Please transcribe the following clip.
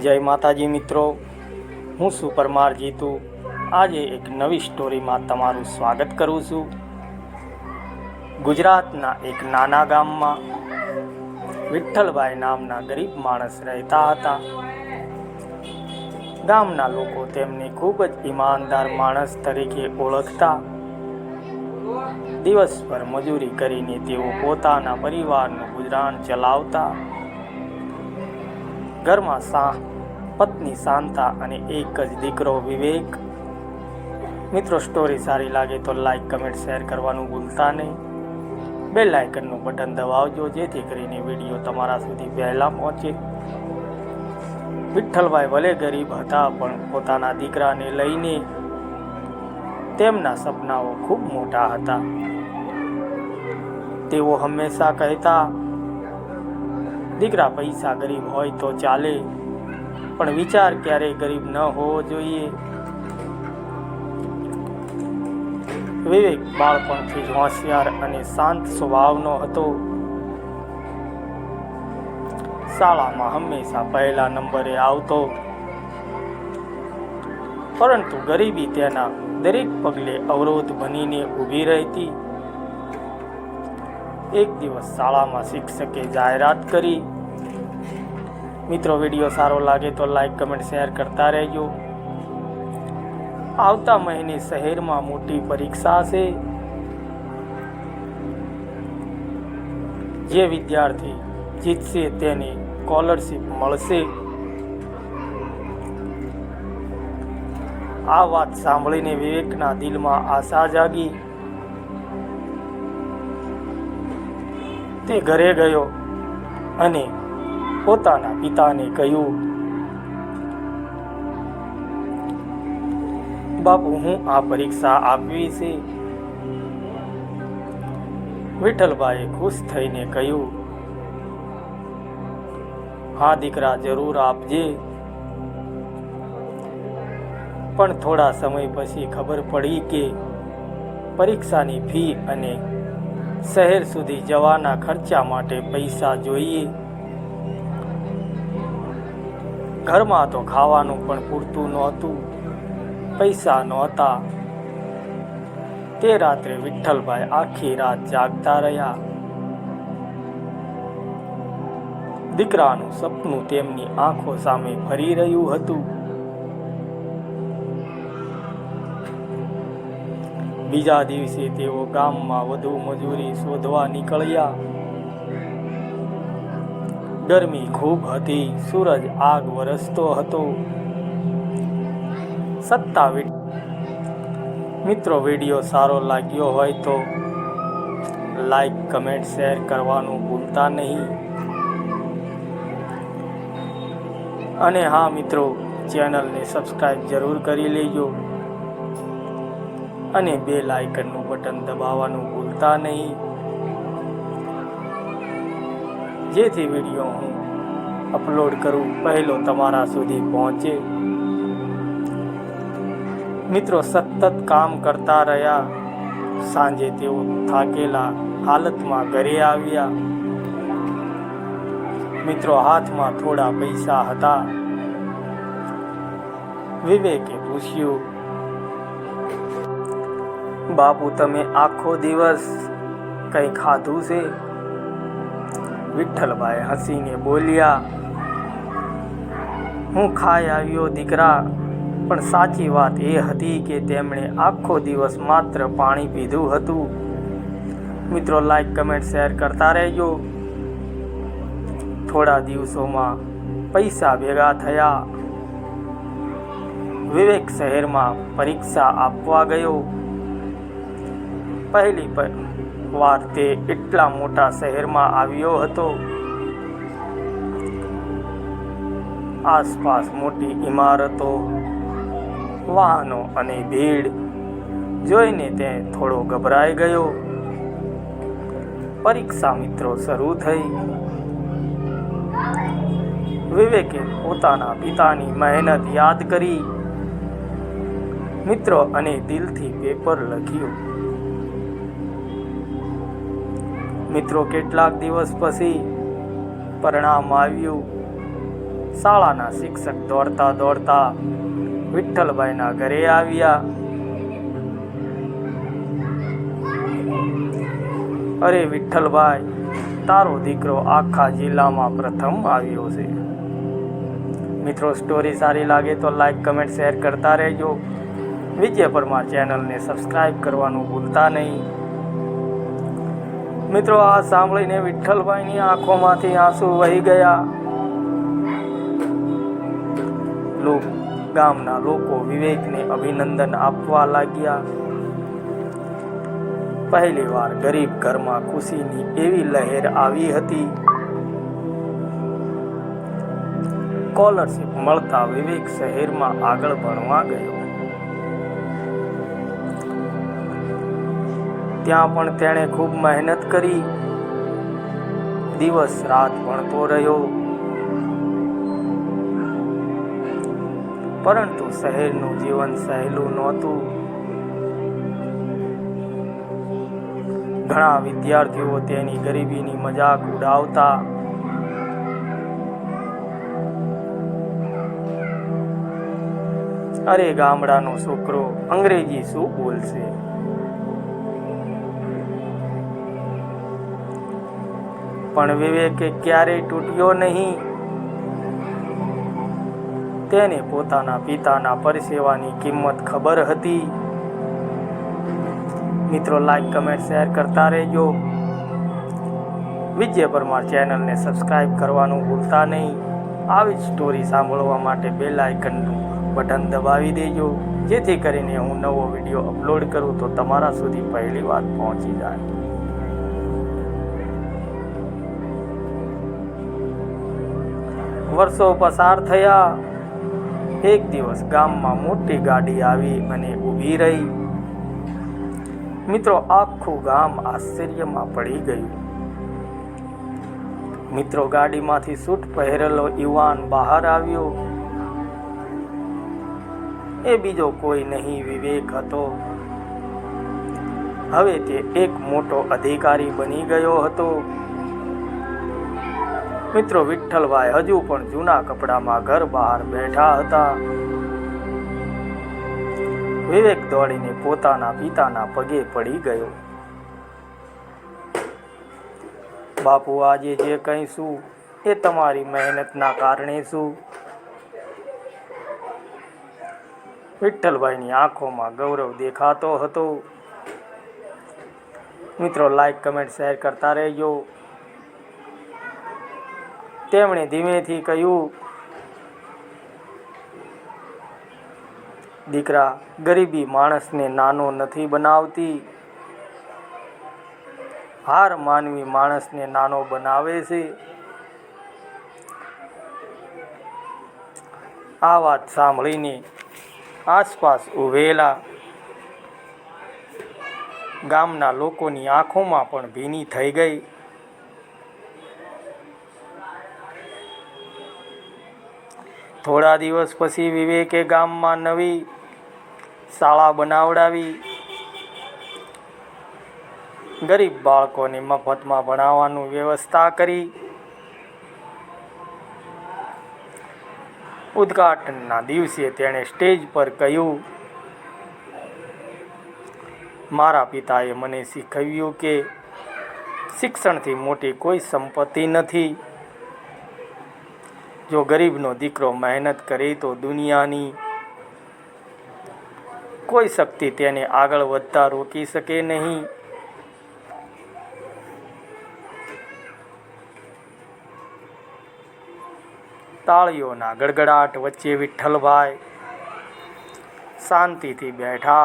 જય માતાજી મિત્રો, હું છું પરમાર જીતુ। આજે એક નવી સ્ટોરીમાં તમારું સ્વાગત કરું છું। ગુજરાતના એક નાના ગામમાં વિઠ્ઠલભાઈ નામના ગરીબ માણસ રહેતા હતા। ગામના લોકો તેમને ખૂબ જ ઈમાનદાર માણસ તરીકે ઓળખતા। દિવસભર મજૂરી કરીને તેઓ પોતાના પરિવારનું ગુજરાન ચલાવતા। ઘરમાં પત્ની શાંતા અને એક જ દીકરો વિવેક। મિત્રો, સ્ટોરી સારી લાગે તો લાઈક, કમેન્ટ, શેર કરવાનું ભૂલતા નહીં। બેલ આઇકનનું બટન દબાવજો જેથી કરીને વિડીયો તમારા સુધી પહેલાં પહોંચે। વિઠ્ઠલભાઈ ભલે ગરીબ હતા પણ પોતાના દીકરાને લઈને તેમના સપનાઓ ખૂબ મોટા હતા। તેઓ હંમેશા કહેતા, દીકરા પૈસા ગરીબ હોય તો ચાલે પણ વિચાર ક્યારેય ગરીબ ન હોવો જોઈએ। વિવેક બાળપણથી જ હોશિયાર અને શાંત સ્વભાવનો હતો। શાળામાં હંમેશા પહેલા નંબરે આવતો, પરંતુ ગરીબી તેના દરેક પગલે અવરોધ બનીને ઊભી રહેતી। એક દિવસ શાળામાં શિક્ષકે જાહેરાત કરી। મિત્રો, વિડીયો સારો લાગે તો લાઈક, કમેન્ટ, શેર કરતા રહેજો। આવતા મહિને શહેરમાં મોટી પરીક્ષા છે। જે વિદ્યાર્થી જીતશે તેને સ્કોલરશિપ મળશે। આ વાત સાંભળીને વિવેકના દિલમાં આશા જાગી। તે ઘરે ગયો અને પોતાના પિતાને કહ્યું, બાપુ, હું આ પરીક્ષા આપવી છે। વિઠ્ઠલભાઈએ ખુશ થઈને કહ્યું, હા દીકરા, જરૂર આપજે। પણ થોડા સમય પછી ખબર પડી કે પરીક્ષાની ફી અને શહેર સુધી જવાના ખર્ચા માટે પૈસા જોઈએ। ઘરમાં તો ખાવાનું પણ પૂરતું નહોતું, પૈસા નહોતા। તે રાત્રે વિઠ્ઠલભાઈ આખી રાત જાગતા રહ્યા। દીકરાનું સપનું તેમની આંખો સામે ફરી રહ્યું હતું। બીજા દિવસે તેઓ ગામમાં વધુ મજૂરી શોધવા નીકળ્યા। ગરમી ખૂબ હતી, સૂરજ આગ વરસતો હતો। મિત્રો, વિડીયો સારો લાગ્યો હોય તો લાઈક, કમેન્ટ, શેર કરવાનું ભૂલતા નહીં। અને હા મિત્રો, ચેનલને સબસ્ક્રાઈબ જરૂર કરી લેજો અને બેલ આઇકનનું બટન દબાવવાનું ભૂલતા નહીં, જેથી વિડીયો હું અપલોડ કરું પહેલો તમારા સુધી પહોંચે। મિત્રો, સતત કામ કરતા રહ્યા। સાંજે તેઓ થાકેલા હાલતમાં ઘરે આવ્યા। મિત્રો, હાથમાં થોડા પૈસા હતા। વિવેકે પૂછ્યું, બાપુ, તમે આખો દિવસ કંઈ ખાધું છે? વિઠ્ઠલભાઈ હસીને બોલ્યા, હું ખાઈ આવ્યો દીકરા, પણ સાચી વાત એ હતી કે તેમણે આખો દિવસ માત્ર પાણી પીધું હતું। મિત્રો, લાઈક, કમેન્ટ, શેર કરતા રહેજો। થોડા દિવસોમાં પૈસા ભેગા થયા। વિવેક શહેરમાં પરીક્ષા આપવા ગયો। પહેલી વાર તે એટલા મોટા શહેરમાં આવ્યો હતો। આસપાસ મોટી ઇમારતો, વાહનો અને ભીડ જોઈને તે થોડો ગભરાઈ ગયો। પરીક્ષા મિત્રો શરૂ થઈ। વિવેકે પોતાના પિતાની મહેનત યાદ કરી મિત્રો અને દિલથી પેપર લખ્યું। મિત્રો, કેટલાક દિવસ પછી પરિણામ આવ્યું। શાળાના શિક્ષક દોડતા દોડતા વિઠ્ઠલભાઈના ઘરે આવ્યા. અરે વિઠ્ઠલભાઈ, તારો દીકરો આખા જિલ્લામાં પ્રથમ આવ્યો છે. મિત્રો, સ્ટોરી સારી લાગે તો લાઈક, કમેન્ટ, શેર કરતા રહેજો. વિજય પરમાર ચેનલને સબસ્ક્રાઈબ કરવાનું ભૂલતા નહીં. મિત્રો, આ સાંભળીને વિઠ્ઠલભાઈની આંખોમાંથી આંસુ વહી ગયા. ગામના લોકો વિવેકને અભિનંદન આપવા લાગ્યા. પહેલી વાર ગરીબ ઘરમાં ખુશીની એવી લહેર આવી હતી. સ્કોલરશિપ મળતા વિવેક શહેરમાં આગળ ભણવા ગયો. ત્યાં પણ તેણે ખૂબ મહેનત કરી. દિવસ રાત ભણતો રહ્યો. પરંતુ શહેરનું જીવન સહેલું નહોતું. ઘણા વિદ્યાર્થીઓ તેની ગરીબીની મજાક ઉડાવતા. અરે ગામડાનો છોકરો અંગ્રેજી શું બોલશે? પણ વિવેકે ક્યારેય તૂટ્યો નહીં. તેને પોતાના પિતાના પરસેવાની કિંમત ખબર હતી. મિત્રો, લાઈક, કમેન્ટ, શેર કરતા રહેજો. વિજય પરમાર ચેનલને સબસ્ક્રાઈબ કરવાનું ભૂલતા નહીં. આવી જ સ્ટોરી સાંભળવા માટે બેલ આઇકનનું બટન દબાવી દેજો, જેથી કરીને હું નવો વિડીયો અપલોડ કરું તો તમારા સુધી પહેલી વાર પહોંચી જાય. વર્ષો પસાર થયા. એક દિવસ ગામમાં મોટી ગાડી આવી અને ઊભી રહી. મિત્રો, આખું ગામ આશ્ચર્યમાં પડી ગયું. મિત્રો, ગાડીમાંથી સૂટ પહેરેલો યુવાન બહાર આવ્યો. એ બીજો કોઈ નહીં, વિવેક હતો. હવે તે એક મોટો અધિકારી બની ગયો હતો. મિત્રો, વિઠ્ઠલભાઈ હજુ પણ જૂના કપડામાં ઘર બહાર બેઠા હતા. વિવેક દોડીને પોતાના પિતાના પગે પડી ગયો. બાપુ, આજે જે કંઈ છું એ તમારી મહેનતના કારણે છું. વિઠ્ઠલભાઈની આંખોમાં ગૌરવ દેખાતો હતો. મિત્રો, લાઈક, કમેન્ટ, શેર કરતા રહેજો. તેમણે ધીમેથી કહ્યું, દીકરા, ગરીબી માણસને નાનો નથી બનાવતી. હાર માનવી માણસને નાનો બનાવે છે. આ વાત સાંભળીને આસપાસ ઊભેલા ગામના લોકોની આંખોમાં પણ ભીની થઈ ગઈ. થોડા દિવસ પછી વિવેકે ગામમાં નવી શાળા બનાવડાવી. ગરીબ બાળકોને મફતમાં ભણાવવાની વ્યવસ્થા કરી. ઉદ્ઘાટનના દિવસે તેણે સ્ટેજ પર કહ્યું, મારા પિતાએ મને શીખવ્યું કે શિક્ષણથી મોટી કોઈ સંપત્તિ નથી. જો ગરીબનો દીકરો મહેનત કરે તો દુનિયાની કોઈ શક્તિ તેને આગળ વધતા રોકી શકે નહીં. તાળીઓના ગડગડાટ વચ્ચે વિઠ્ઠલભાઈ શાંતિથી બેઠા.